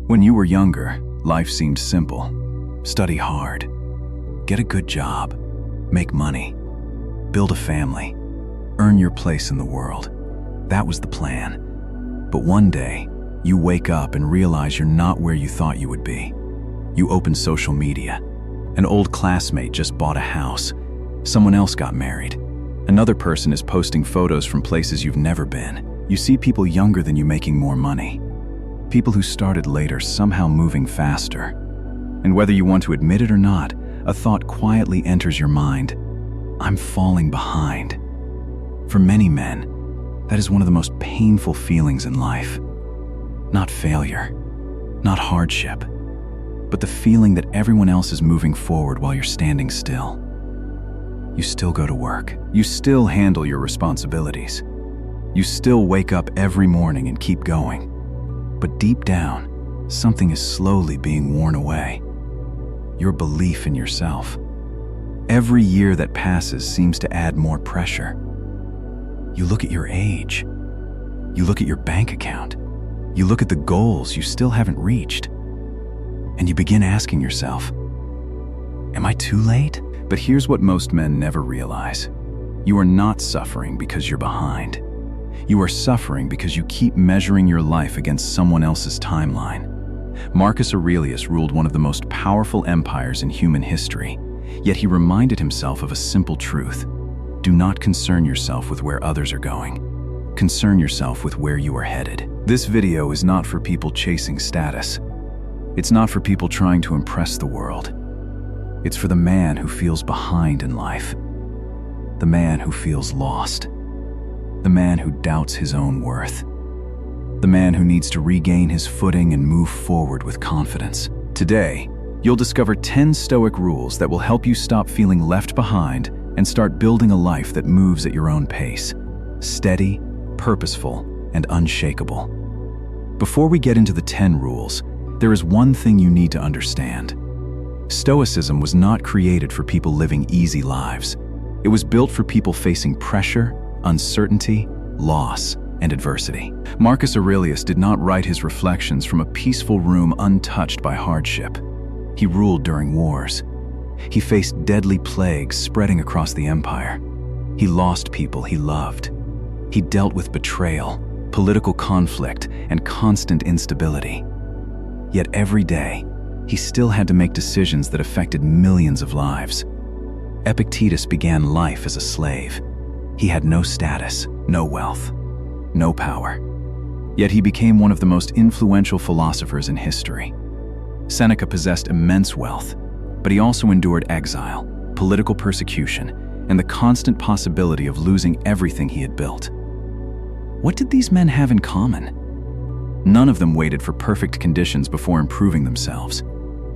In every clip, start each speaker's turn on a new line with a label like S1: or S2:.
S1: When you were younger, life seemed simple. Study hard, get a good job, make money, build a family, earn your place in the world. That was the plan. But one day, you wake up and realize you're not where you thought you would be. You open social media. An old classmate just bought a house. Someone else got married. Another person is posting photos from places you've never been. You see people younger than you making more money. People who started later somehow moving faster. And whether you want to admit it or not, a thought quietly enters your mind. I'm falling behind. For many men, that is one of the most painful feelings in life. Not failure, not hardship, but the feeling that everyone else is moving forward while you're standing still. You still go to work. You still handle your responsibilities. You still wake up every morning and keep going. But deep down, something is slowly being worn away. Your belief in yourself. Every year that passes seems to add more pressure. You look at your age. You look at your bank account. You look at the goals you still haven't reached. And you begin asking yourself, am I too late? But here's what most men never realize. You are not suffering because you're behind. You are suffering because you keep measuring your life against someone else's timeline. Marcus Aurelius ruled one of the most powerful empires in human history, yet he reminded himself of a simple truth. Do not concern yourself with where others are going. Concern yourself with where you are headed. This video is not for people chasing status. It's not for people trying to impress the world. It's for the man who feels behind in life. The man who feels lost. The man who doubts his own worth. The man who needs to regain his footing and move forward with confidence. Today, you'll discover 10 Stoic rules that will help you stop feeling left behind and start building a life that moves at your own pace. Steady, purposeful, and unshakable. Before we get into the 10 rules, there is one thing you need to understand. Stoicism was not created for people living easy lives. It was built for people facing pressure, uncertainty, loss, and adversity. Marcus Aurelius did not write his reflections from a peaceful room untouched by hardship. He ruled during wars. He faced deadly plagues spreading across the empire. He lost people he loved. He dealt with betrayal, political conflict, and constant instability. Yet every day, he still had to make decisions that affected millions of lives. Epictetus began life as a slave. He had no status, no wealth, no power. Yet he became one of the most influential philosophers in history. Seneca possessed immense wealth, but he also endured exile, political persecution, and the constant possibility of losing everything he had built. What did these men have in common? None of them waited for perfect conditions before improving themselves.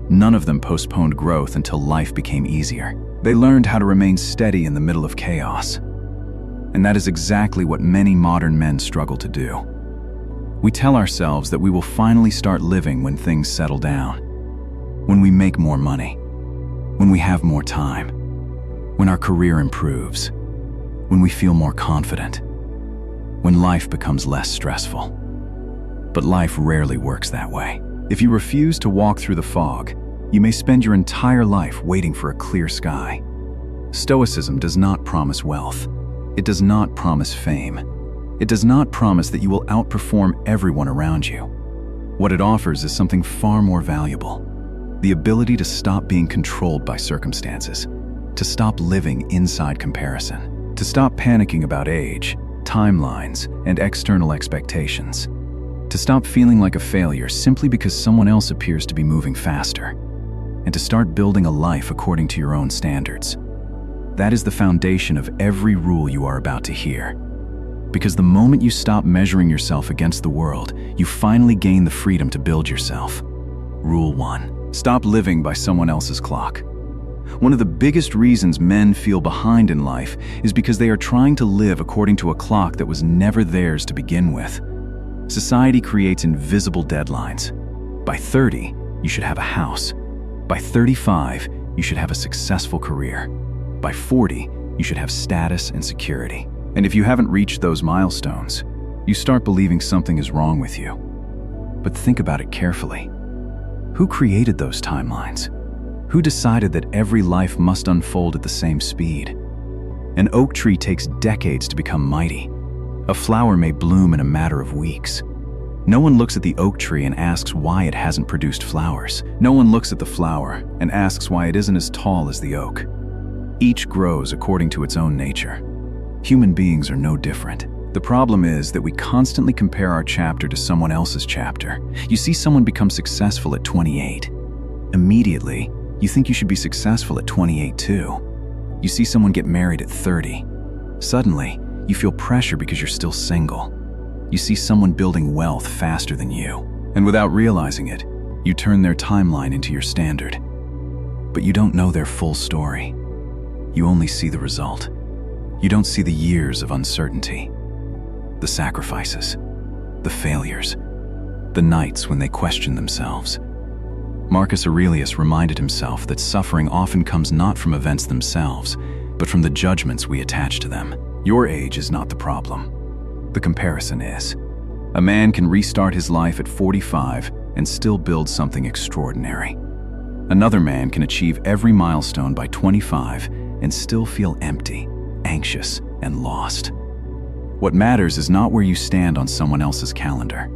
S1: None of them postponed growth until life became easier. They learned how to remain steady in the middle of chaos. And that is exactly what many modern men struggle to do. We tell ourselves that we will finally start living when things settle down, when we make more money, when we have more time, when our career improves, when we feel more confident, when life becomes less stressful. But life rarely works that way. If you refuse to walk through the fog, you may spend your entire life waiting for a clear sky. Stoicism does not promise wealth. It does not promise fame. It does not promise that you will outperform everyone around you. What it offers is something far more valuable: the ability to stop being controlled by circumstances, to stop living inside comparison, to stop panicking about age, timelines, and external expectations, to stop feeling like a failure simply because someone else appears to be moving faster, and to start building a life according to your own standards. That is the foundation of every rule you are about to hear. Because the moment you stop measuring yourself against the world, you finally gain the freedom to build yourself. Rule 1. Stop living by someone else's clock. One of the biggest reasons men feel behind in life is because they are trying to live according to a clock that was never theirs to begin with. Society creates invisible deadlines. By 30, you should have a house. By 35, you should have a successful career. By 40, you should have status and security. And if you haven't reached those milestones, you start believing something is wrong with you. But think about it carefully. Who created those timelines? Who decided that every life must unfold at the same speed? An oak tree takes decades to become mighty. A flower may bloom in a matter of weeks. No one looks at the oak tree and asks why it hasn't produced flowers. No one looks at the flower and asks why it isn't as tall as the oak. Each grows according to its own nature. Human beings are no different. The problem is that we constantly compare our chapter to someone else's chapter. You see someone become successful at 28. Immediately, you think you should be successful at 28 too. You see someone get married at 30. Suddenly, you feel pressure because you're still single. You see someone building wealth faster than you. And without realizing it, you turn their timeline into your standard. But you don't know their full story. You only see the result. You don't see the years of uncertainty, the sacrifices, the failures, the nights when they question themselves. Marcus Aurelius reminded himself that suffering often comes not from events themselves, but from the judgments we attach to them. Your age is not the problem. The comparison is. A man can restart his life at 45 and still build something extraordinary. Another man can achieve every milestone by 25 and still feel empty, anxious, and lost. What matters is not where you stand on someone else's calendar.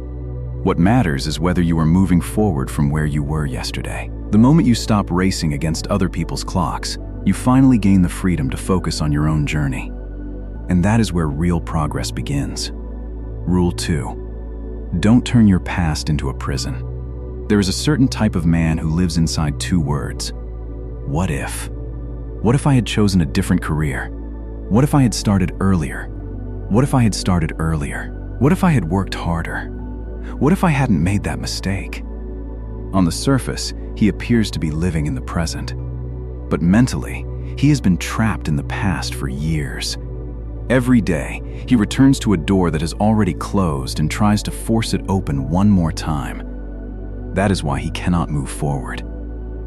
S1: What matters is whether you are moving forward from where you were yesterday. The moment you stop racing against other people's clocks, you finally gain the freedom to focus on your own journey. And that is where real progress begins. Rule 2. Don't turn your past into a prison. There is a certain type of man who lives inside 2 words. What if? What if I had chosen a different career? What if I had started earlier? What if I had started earlier? What if I had worked harder? What if I hadn't made that mistake? On the surface, he appears to be living in the present. But mentally, he has been trapped in the past for years. Every day, he returns to a door that has already closed and tries to force it open one more time. That is why he cannot move forward.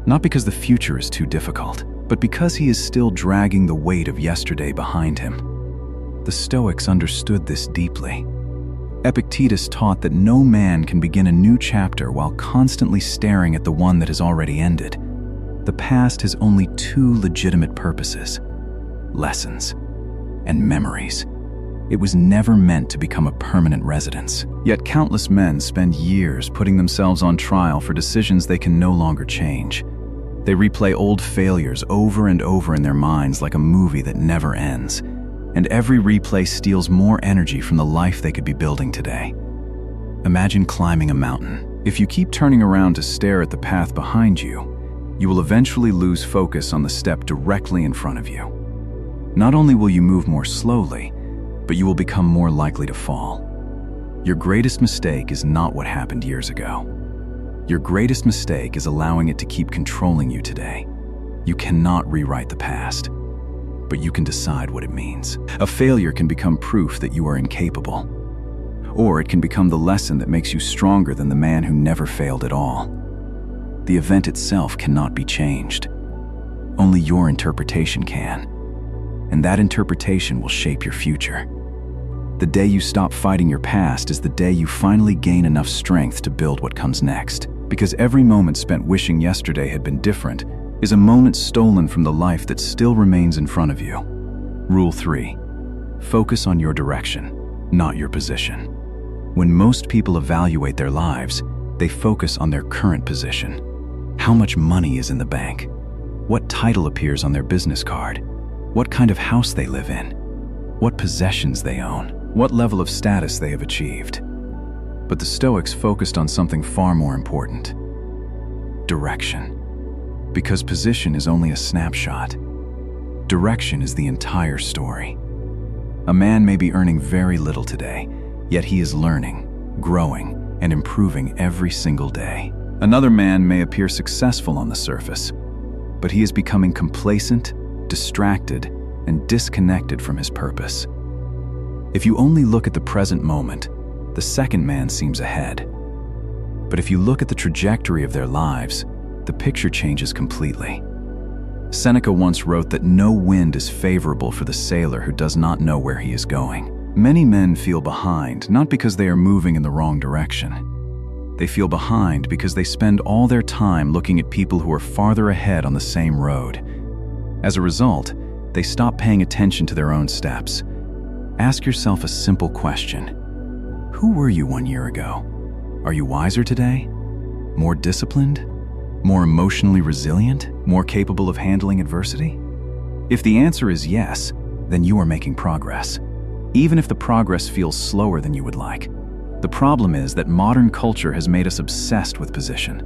S1: Not because the future is too difficult, but because he is still dragging the weight of yesterday behind him. The Stoics understood this deeply. Epictetus taught that no man can begin a new chapter while constantly staring at the one that has already ended. The past has only 2 legitimate purposes: lessons and memories. It was never meant to become a permanent residence. Yet countless men spend years putting themselves on trial for decisions they can no longer change. They replay old failures over and over in their minds like a movie that never ends. And every replay steals more energy from the life they could be building today. Imagine climbing a mountain. If you keep turning around to stare at the path behind you, you will eventually lose focus on the step directly in front of you. Not only will you move more slowly, but you will become more likely to fall. Your greatest mistake is not what happened years ago. Your greatest mistake is allowing it to keep controlling you today. You cannot rewrite the past, but you can decide what it means. A failure can become proof that you are incapable, or it can become the lesson that makes you stronger than the man who never failed at all. The event itself cannot be changed. Only your interpretation can. And that interpretation will shape your future. The day you stop fighting your past is the day you finally gain enough strength to build what comes next. Because every moment spent wishing yesterday had been different is a moment stolen from the life that still remains in front of you. Rule 3. Focus on your direction, not your position. When most people evaluate their lives, they focus on their current position. How much money is in the bank? What title appears on their business card? What kind of house they live in? What possessions they own? What level of status they have achieved? But the Stoics focused on something far more important: direction. Because position is only a snapshot. Direction is the entire story. A man may be earning very little today, yet he is learning, growing, and improving every single day. Another man may appear successful on the surface, but he is becoming complacent, distracted, and disconnected from his purpose. If you only look at the present moment, the second man seems ahead. But if you look at the trajectory of their lives, the picture changes completely. Seneca once wrote that no wind is favorable for the sailor who does not know where he is going. Many men feel behind, not because they are moving in the wrong direction, They feel behind because they spend all their time looking at people who are farther ahead on the same road. As a result, they stop paying attention to their own steps. Ask yourself a simple question. Who were you 1 year ago? Are you wiser today? More disciplined? More emotionally resilient? More capable of handling adversity? If the answer is yes, then you are making progress, even if the progress feels slower than you would like. The problem is that modern culture has made us obsessed with position.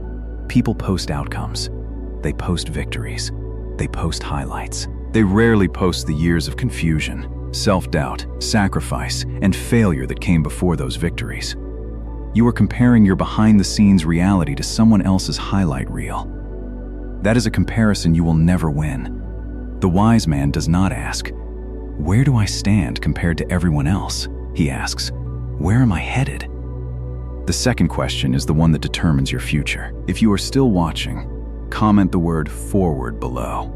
S1: People post outcomes. They post victories. They post highlights. They rarely post the years of confusion, self-doubt, sacrifice, and failure that came before those victories. You are comparing your behind-the-scenes reality to someone else's highlight reel. That is a comparison you will never win. The wise man does not ask, "Where do I stand compared to everyone else?" He asks, "Where am I headed?" The second question is the one that determines your future. If you are still watching, comment the word "forward" below.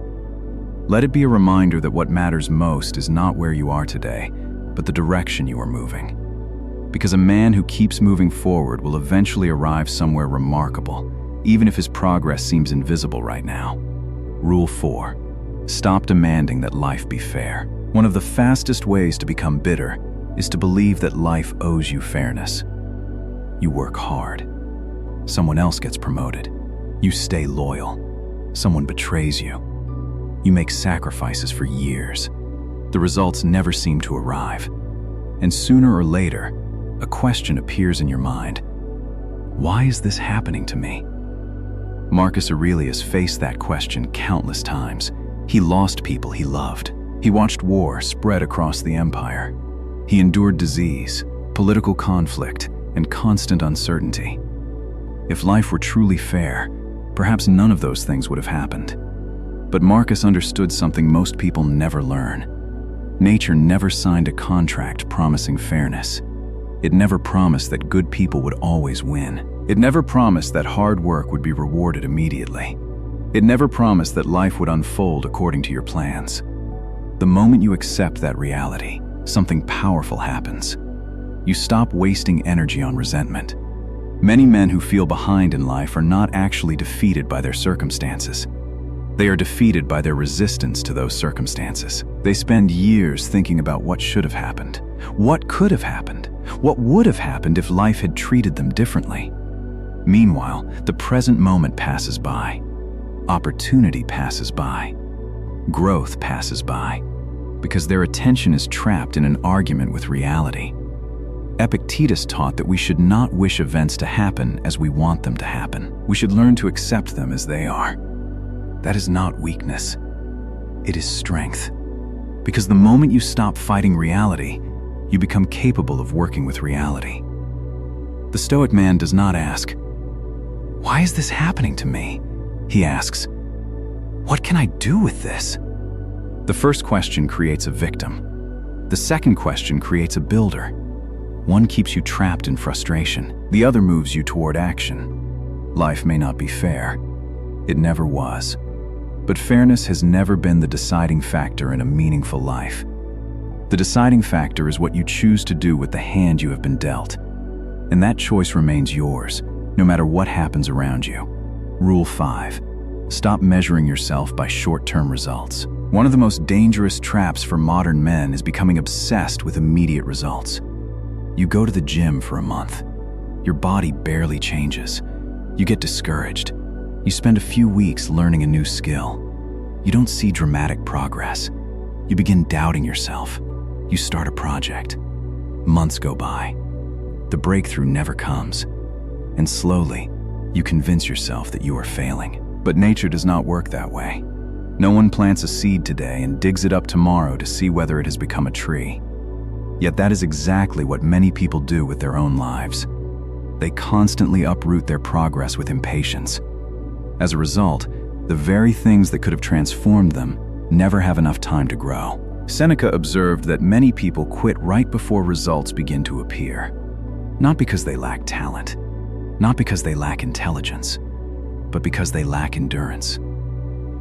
S1: Let it be a reminder that what matters most is not where you are today, but the direction you are moving. Because a man who keeps moving forward will eventually arrive somewhere remarkable, even if his progress seems invisible right now. Rule 4. Stop demanding that life be fair. One of the fastest ways to become bitter is to believe that life owes you fairness. You work hard. Someone else gets promoted. You stay loyal. Someone betrays you. You make sacrifices for years. The results never seem to arrive. And sooner or later, a question appears in your mind. Why is this happening to me? Marcus Aurelius faced that question countless times. He lost people he loved. He watched war spread across the empire. He endured disease, political conflict, and constant uncertainty. If life were truly fair, perhaps none of those things would have happened. But Marcus understood something most people never learn. Nature never signed a contract promising fairness. It never promised that good people would always win. It never promised that hard work would be rewarded immediately. It never promised that life would unfold according to your plans. The moment you accept that reality, something powerful happens. You stop wasting energy on resentment. Many men who feel behind in life are not actually defeated by their circumstances. They are defeated by their resistance to those circumstances. They spend years thinking about what should have happened, what could have happened, what would have happened if life had treated them differently. Meanwhile, the present moment passes by. Opportunity passes by. Growth passes by, because their attention is trapped in an argument with reality. Epictetus taught that we should not wish events to happen as we want them to happen. We should learn to accept them as they are. That is not weakness. It is strength. Because the moment you stop fighting reality, you become capable of working with reality. The Stoic man does not ask, "Why is this happening to me?" He asks, "What can I do with this?" The first question creates a victim. The second question creates a builder. One keeps you trapped in frustration. The other moves you toward action. Life may not be fair. It never was. But fairness has never been the deciding factor in a meaningful life. The deciding factor is what you choose to do with the hand you have been dealt. And that choice remains yours, no matter what happens around you. Rule 5. Stop measuring yourself by short-term results. One of the most dangerous traps for modern men is becoming obsessed with immediate results. You go to the gym for a month. Your body barely changes. You get discouraged. You spend a few weeks learning a new skill. You don't see dramatic progress. You begin doubting yourself. You start a project. Months go by. The breakthrough never comes. And slowly, you convince yourself that you are failing. But nature does not work that way. No one plants a seed today and digs it up tomorrow to see whether it has become a tree. Yet that is exactly what many people do with their own lives. They constantly uproot their progress with impatience. As a result, the very things that could have transformed them never have enough time to grow. Seneca observed that many people quit right before results begin to appear. Not because they lack talent, not because they lack intelligence, but because they lack endurance.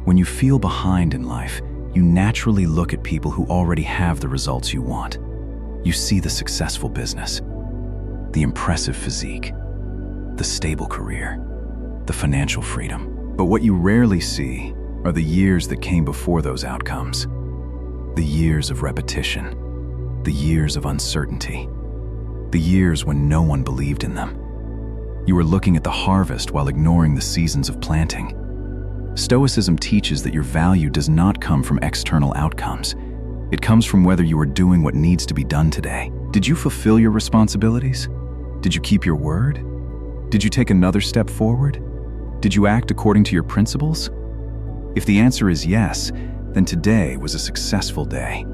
S1: When you feel behind in life, you naturally look at people who already have the results you want. You see the successful business, the impressive physique, the stable career, the financial freedom. But what you rarely see are the years that came before those outcomes. The years of repetition, the years of uncertainty, the years when no one believed in them. You were looking at the harvest while ignoring the seasons of planting. Stoicism teaches that your value does not come from external outcomes. It comes from whether you are doing what needs to be done today. Did you fulfill your responsibilities? Did you keep your word? Did you take another step forward? Did you act according to your principles? If the answer is yes, then today was a successful day.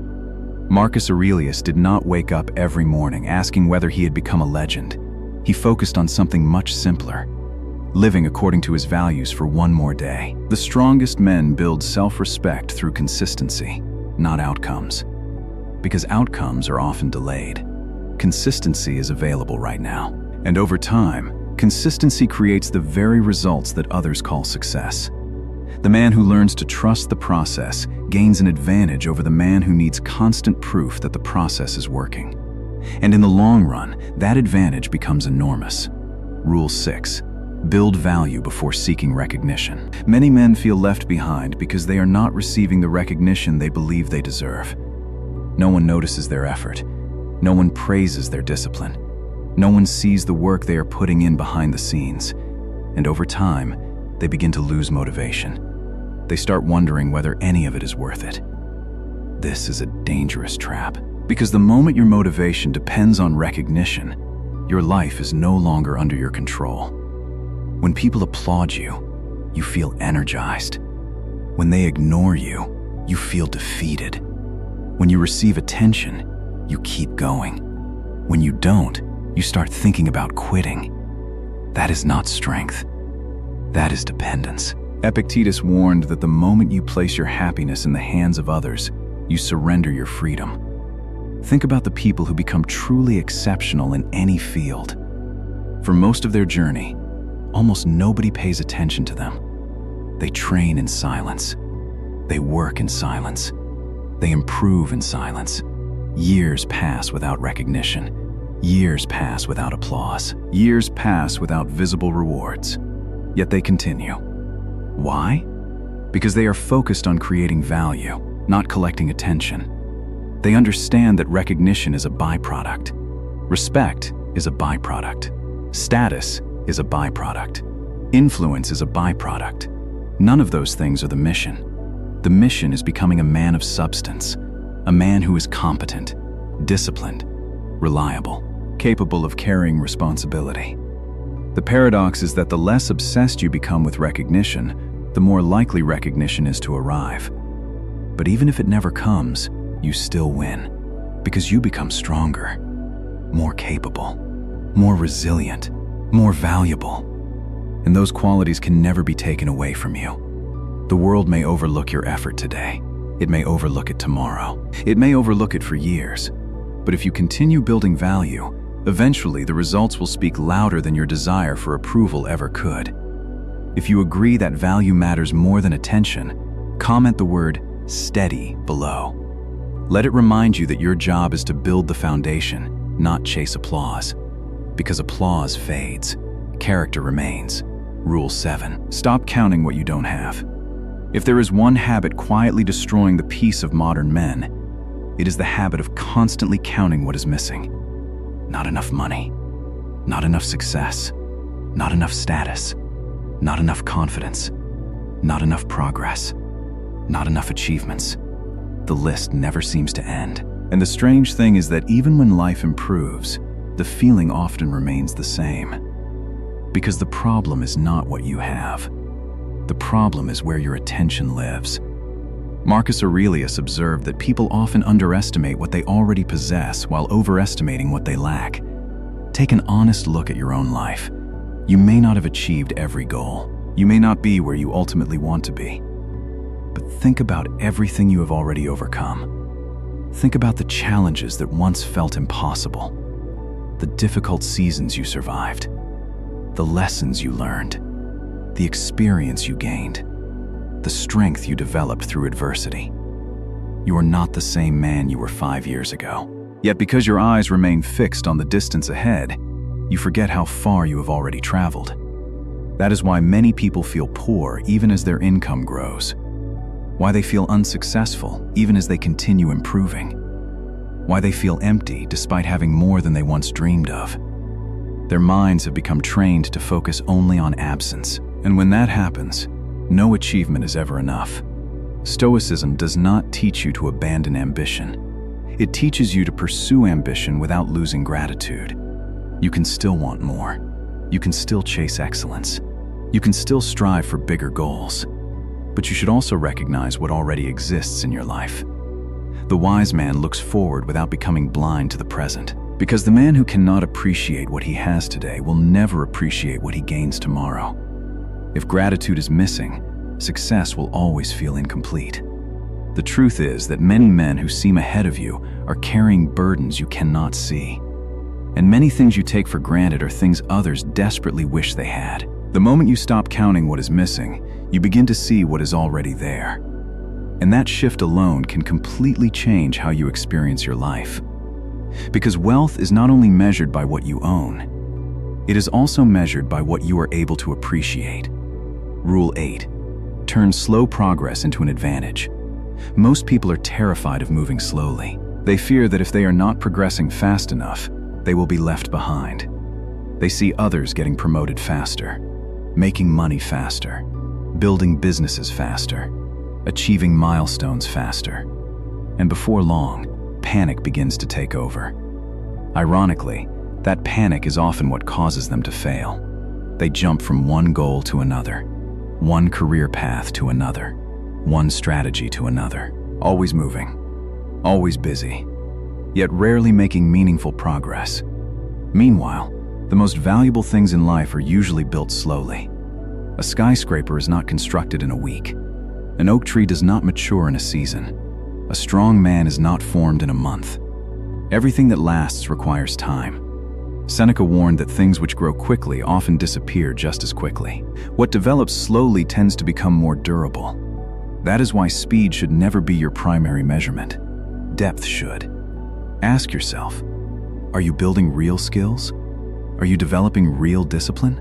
S1: Marcus Aurelius did not wake up every morning asking whether he had become a legend. He focused on something much simpler: living according to his values for one more day. The strongest men build self-respect through consistency, not outcomes. Because outcomes are often delayed, consistency is available right now. And over time, consistency creates the very results that others call success. The man who learns to trust the process gains an advantage over the man who needs constant proof that the process is working. And in the long run, that advantage becomes enormous. Rule 6. Build value before seeking recognition. Many men feel left behind because they are not receiving the recognition they believe they deserve. No one notices their effort. No one praises their discipline. No one sees the work they are putting in behind the scenes. And over time, they begin to lose motivation. They start wondering whether any of it is worth it. This is a dangerous trap, because the moment your motivation depends on recognition, your life is no longer under your control. When people applaud you, you feel energized. When they ignore you, you feel defeated. When you receive attention, you keep going. When you don't, you start thinking about quitting. That is not strength. That is dependence. Epictetus warned that the moment you place your happiness in the hands of others, you surrender your freedom. Think about the people who become truly exceptional in any field. For most of their journey, almost nobody pays attention to them. They train in silence. They work in silence. They improve in silence. Years pass without recognition. Years pass without applause. Years pass without visible rewards. Yet they continue. Why? Because they are focused on creating value, not collecting attention. They understand that recognition is a byproduct. Respect is a byproduct. Status is a byproduct. Influence is a byproduct. None of those things are the mission. The mission is becoming a man of substance, a man who is competent, disciplined, reliable, capable of carrying responsibility. The paradox is that the less obsessed you become with recognition, the more likely recognition is to arrive. But even if it never comes, you still win, because you become stronger, more capable, more resilient, more valuable. And those qualities can never be taken away from you. The world may overlook your effort today. It may overlook it tomorrow. It may overlook it for years. But if you continue building value, eventually the results will speak louder than your desire for approval ever could. If you agree that value matters more than attention, comment the word steady below. Let it remind you that your job is to build the foundation, not chase applause. Because applause fades, character remains. Rule 7. Stop counting what you don't have. If there is one habit quietly destroying the peace of modern men, it is the habit of constantly counting what is missing. Not enough money, not enough success, not enough status, not enough confidence, not enough progress, not enough achievements. The list never seems to end. And the strange thing is that even when life improves, the feeling often remains the same. Because the problem is not what you have. The problem is where your attention lives. Marcus Aurelius observed that people often underestimate what they already possess while overestimating what they lack. Take an honest look at your own life. You may not have achieved every goal. You may not be where you ultimately want to be. But think about everything you have already overcome. Think about the challenges that once felt impossible, the difficult seasons you survived, the lessons you learned, the experience you gained, the strength you developed through adversity. You are not the same man you were 5 years ago. Yet because your eyes remain fixed on the distance ahead, you forget how far you have already traveled. That is why many people feel poor even as their income grows. Why they feel unsuccessful even as they continue improving. Why they feel empty despite having more than they once dreamed of. Their minds have become trained to focus only on absence, and when that happens, no achievement is ever enough. Stoicism does not teach you to abandon ambition. It teaches you to pursue ambition without losing gratitude. You can still want more. You can still chase excellence. You can still strive for bigger goals. But you should also recognize what already exists in your life. The wise man looks forward without becoming blind to the present, because the man who cannot appreciate what he has today will never appreciate what he gains tomorrow. If gratitude is missing, success will always feel incomplete. The truth is that many men who seem ahead of you are carrying burdens you cannot see. And many things you take for granted are things others desperately wish they had. The moment you stop counting what is missing, you begin to see what is already there. And that shift alone can completely change how you experience your life. Because wealth is not only measured by what you own, it is also measured by what you are able to appreciate. Rule 8. Turn slow progress into an advantage. Most people are terrified of moving slowly. They fear that if they are not progressing fast enough, they will be left behind. They see others getting promoted faster, making money faster, building businesses faster, achieving milestones faster. And before long, panic begins to take over. Ironically, that panic is often what causes them to fail. They jump from one goal to another, one career path to another, one strategy to another, always moving, always busy, yet rarely making meaningful progress. Meanwhile, the most valuable things in life are usually built slowly. A skyscraper is not constructed in a week. An oak tree does not mature in a season. A strong man is not formed in a month. Everything that lasts requires time. Seneca warned that things which grow quickly often disappear just as quickly. What develops slowly tends to become more durable. That is why speed should never be your primary measurement. Depth should. Ask yourself, are you building real skills? Are you developing real discipline?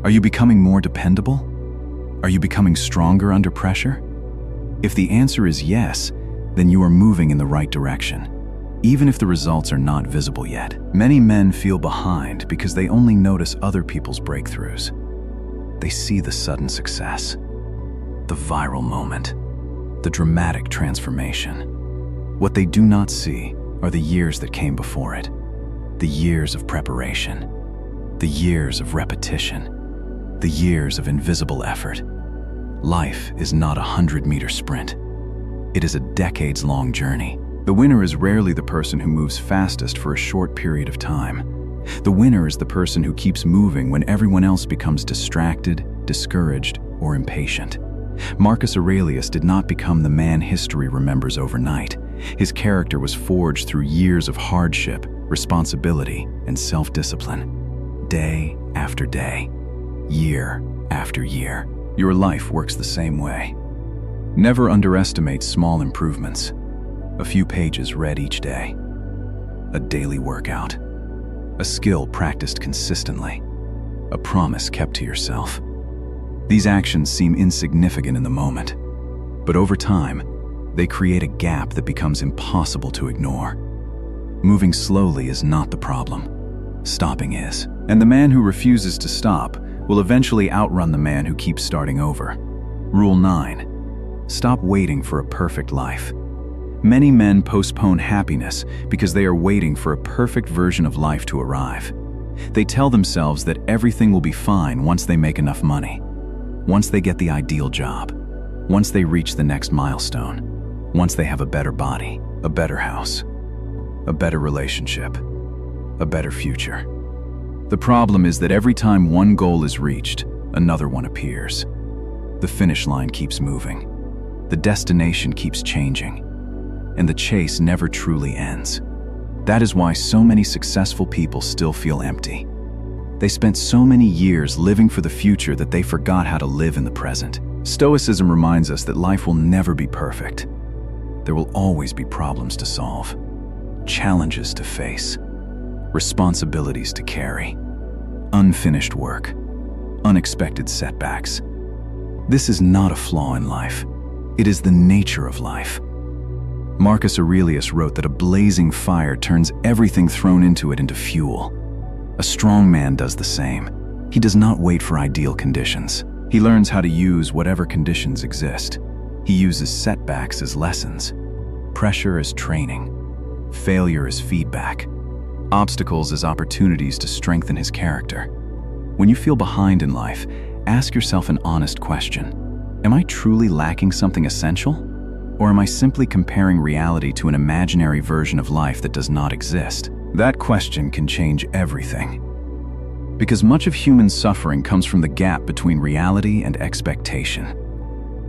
S1: Are you becoming more dependable? Are you becoming stronger under pressure? If the answer is yes, then you are moving in the right direction, even if the results are not visible yet. Many men feel behind because they only notice other people's breakthroughs. They see the sudden success, the viral moment, the dramatic transformation. What they do not see are the years that came before it, the years of preparation, the years of repetition, the years of invisible effort. Life is not a 100-meter sprint. It is a decades-long journey. The winner is rarely the person who moves fastest for a short period of time. The winner is the person who keeps moving when everyone else becomes distracted, discouraged, or impatient. Marcus Aurelius did not become the man history remembers overnight. His character was forged through years of hardship, responsibility, and self-discipline. Day after day, year after year. Your life works the same way. Never underestimate small improvements. A few pages read each day. A daily workout. A skill practiced consistently. A promise kept to yourself. These actions seem insignificant in the moment, but over time, they create a gap that becomes impossible to ignore. Moving slowly is not the problem. Stopping is. And the man who refuses to stop will eventually outrun the man who keeps starting over. Rule 9. Stop waiting for a perfect life. Many men postpone happiness because they are waiting for a perfect version of life to arrive. They tell themselves that everything will be fine once they make enough money, once they get the ideal job, once they reach the next milestone, once they have a better body, a better house, a better relationship, a better future. The problem is that every time one goal is reached, another one appears. The finish line keeps moving. The destination keeps changing. And the chase never truly ends. That is why so many successful people still feel empty. They spent so many years living for the future that they forgot how to live in the present. Stoicism reminds us that life will never be perfect. There will always be problems to solve, challenges to face, responsibilities to carry. unfinished work, unexpected setbacks. This is not a flaw in life. It is the nature of life. Marcus Aurelius wrote that a blazing fire turns everything thrown into it into fuel. A strong man does the same. He does not wait for ideal conditions. He learns how to use whatever conditions exist. He uses setbacks as lessons, pressure as training, failure as feedback, obstacles as opportunities to strengthen his character. When you feel behind in life, ask yourself an honest question. Am I truly lacking something essential? Or am I simply comparing reality to an imaginary version of life that does not exist? That question can change everything. Because much of human suffering comes from the gap between reality and expectation.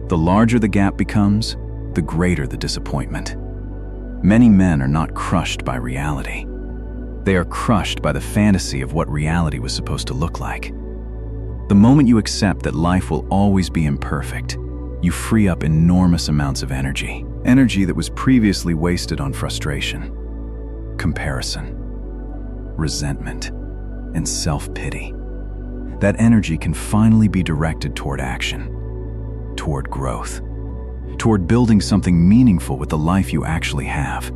S1: The larger the gap becomes, the greater the disappointment. Many men are not crushed by reality. They are crushed by the fantasy of what reality was supposed to look like. The moment you accept that life will always be imperfect, you free up enormous amounts of energy that was previously wasted on frustration, comparison, resentment, and self-pity. That energy can finally be directed toward action, toward growth, toward building something meaningful with the life you actually have.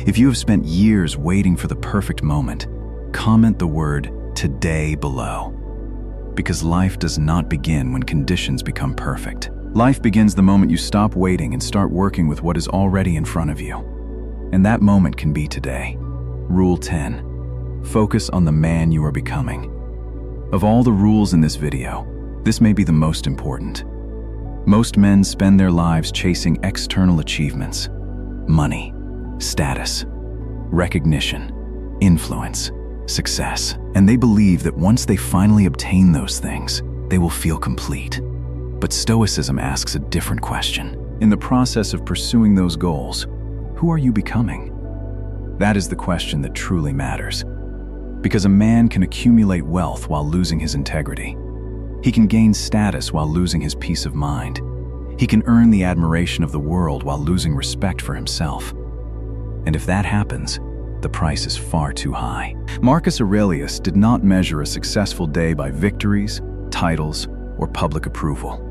S1: If you have spent years waiting for the perfect moment, comment the word "today" below. Because life does not begin when conditions become perfect. Life begins the moment you stop waiting and start working with what is already in front of you. And that moment can be today. Rule 10. Focus on the man you are becoming. Of all the rules in this video, this may be the most important. Most men spend their lives chasing external achievements, money, status, recognition, influence, success, and they believe that once they finally obtain those things, they will feel complete. But Stoicism asks a different question. In the process of pursuing those goals, who are you becoming? That is the question that truly matters. Because a man can accumulate wealth while losing his integrity. He can gain status while losing his peace of mind. He can earn the admiration of the world while losing respect for himself. And if that happens, the price is far too high. Marcus Aurelius did not measure a successful day by victories, titles, or public approval.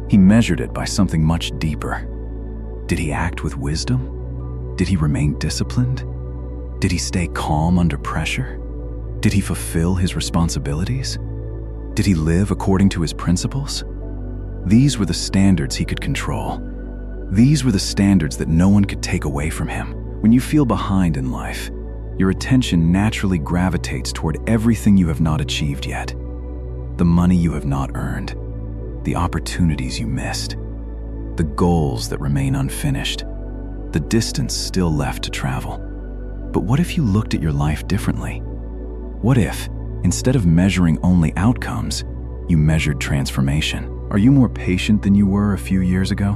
S1: He measured it by something much deeper. Did he act with wisdom? Did he remain disciplined? Did he stay calm under pressure? Did he fulfill his responsibilities? Did he live according to his principles? These were the standards he could control. These were the standards that no one could take away from him. When you feel behind in life, your attention naturally gravitates toward everything you have not achieved yet. The money you have not earned, the opportunities you missed, the goals that remain unfinished, the distance still left to travel. But what if you looked at your life differently? What if, instead of measuring only outcomes, you measured transformation? Are you more patient than you were a few years ago?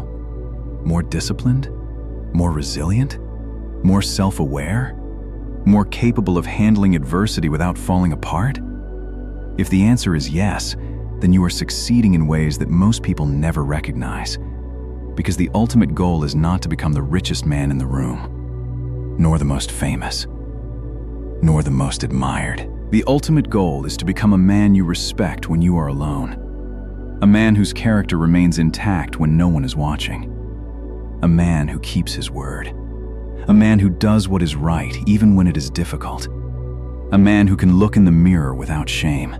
S1: More disciplined? More resilient? More self-aware? More capable of handling adversity without falling apart? If the answer is yes, then you are succeeding in ways that most people never recognize. Because the ultimate goal is not to become the richest man in the room, nor the most famous, nor the most admired. The ultimate goal is to become a man you respect when you are alone. A man whose character remains intact when no one is watching. A man who keeps his word. A man who does what is right even when it is difficult. A man who can look in the mirror without shame.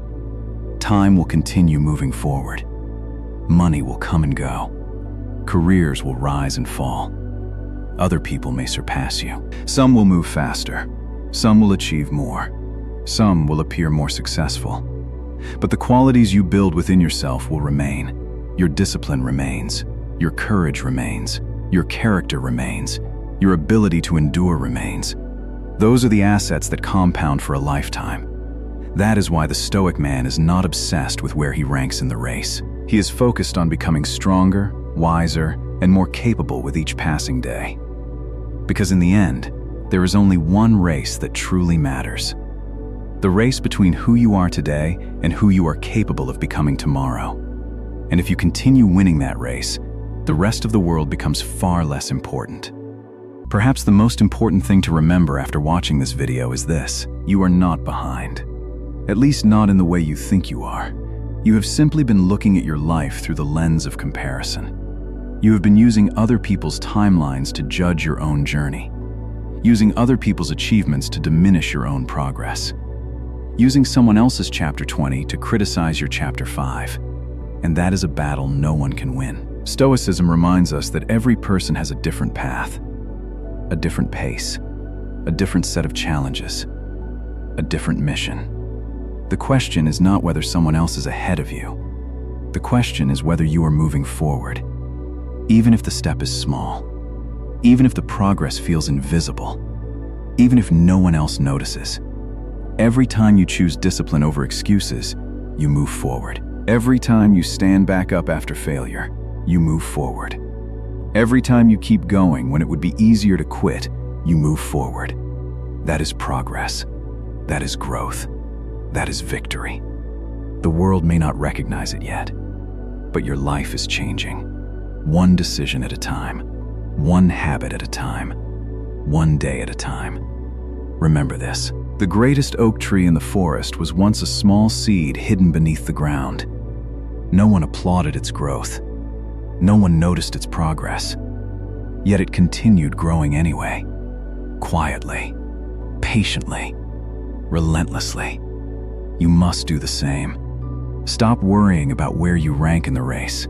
S1: Time will continue moving forward. Money will come and go. Careers will rise and fall. Other people may surpass you. Some will move faster. Some will achieve more. Some will appear more successful. But the qualities you build within yourself will remain. Your discipline remains. Your courage remains. Your character remains. Your ability to endure remains. Those are the assets that compound for a lifetime. That is why the Stoic man is not obsessed with where he ranks in the race. He is focused on becoming stronger, wiser, and more capable with each passing day. Because in the end, there is only one race that truly matters. The race between who you are today and who you are capable of becoming tomorrow. And if you continue winning that race, the rest of the world becomes far less important. Perhaps the most important thing to remember after watching this video is this: you are not behind. At least not in the way you think you are. You have simply been looking at your life through the lens of comparison. You have been using other people's timelines to judge your own journey, using other people's achievements to diminish your own progress, using someone else's chapter 20 to criticize your chapter 5. And that is a battle no one can win. Stoicism reminds us that every person has a different path, a different pace, a different set of challenges, a different mission. The question is not whether someone else is ahead of you. The question is whether you are moving forward, even if the step is small, even if the progress feels invisible, even if no one else notices. Every time you choose discipline over excuses, you move forward. Every time you stand back up after failure, you move forward. Every time you keep going when it would be easier to quit, you move forward. That is progress. That is growth. That is victory. The world may not recognize it yet, but your life is changing. One decision at a time, one habit at a time, one day at a time. Remember this. The greatest oak tree in the forest was once a small seed hidden beneath the ground. No one applauded its growth. No one noticed its progress. Yet it continued growing anyway. Quietly, patiently, relentlessly. You must do the same. Stop worrying about where you rank in the race.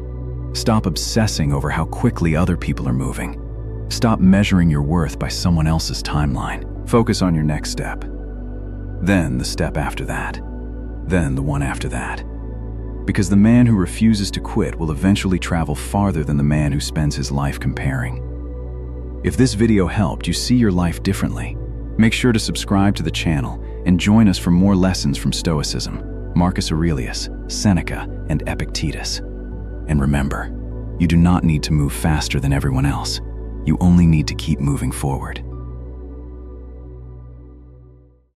S1: Stop obsessing over how quickly other people are moving. Stop measuring your worth by someone else's timeline. Focus on your next step. Then the step after that. Then the one after that. Because the man who refuses to quit will eventually travel farther than the man who spends his life comparing. If this video helped you see your life differently, make sure to subscribe to the channel and join us for more lessons from Stoicism, Marcus Aurelius, Seneca, and Epictetus. And remember, you do not need to move faster than everyone else. You only need to keep moving forward.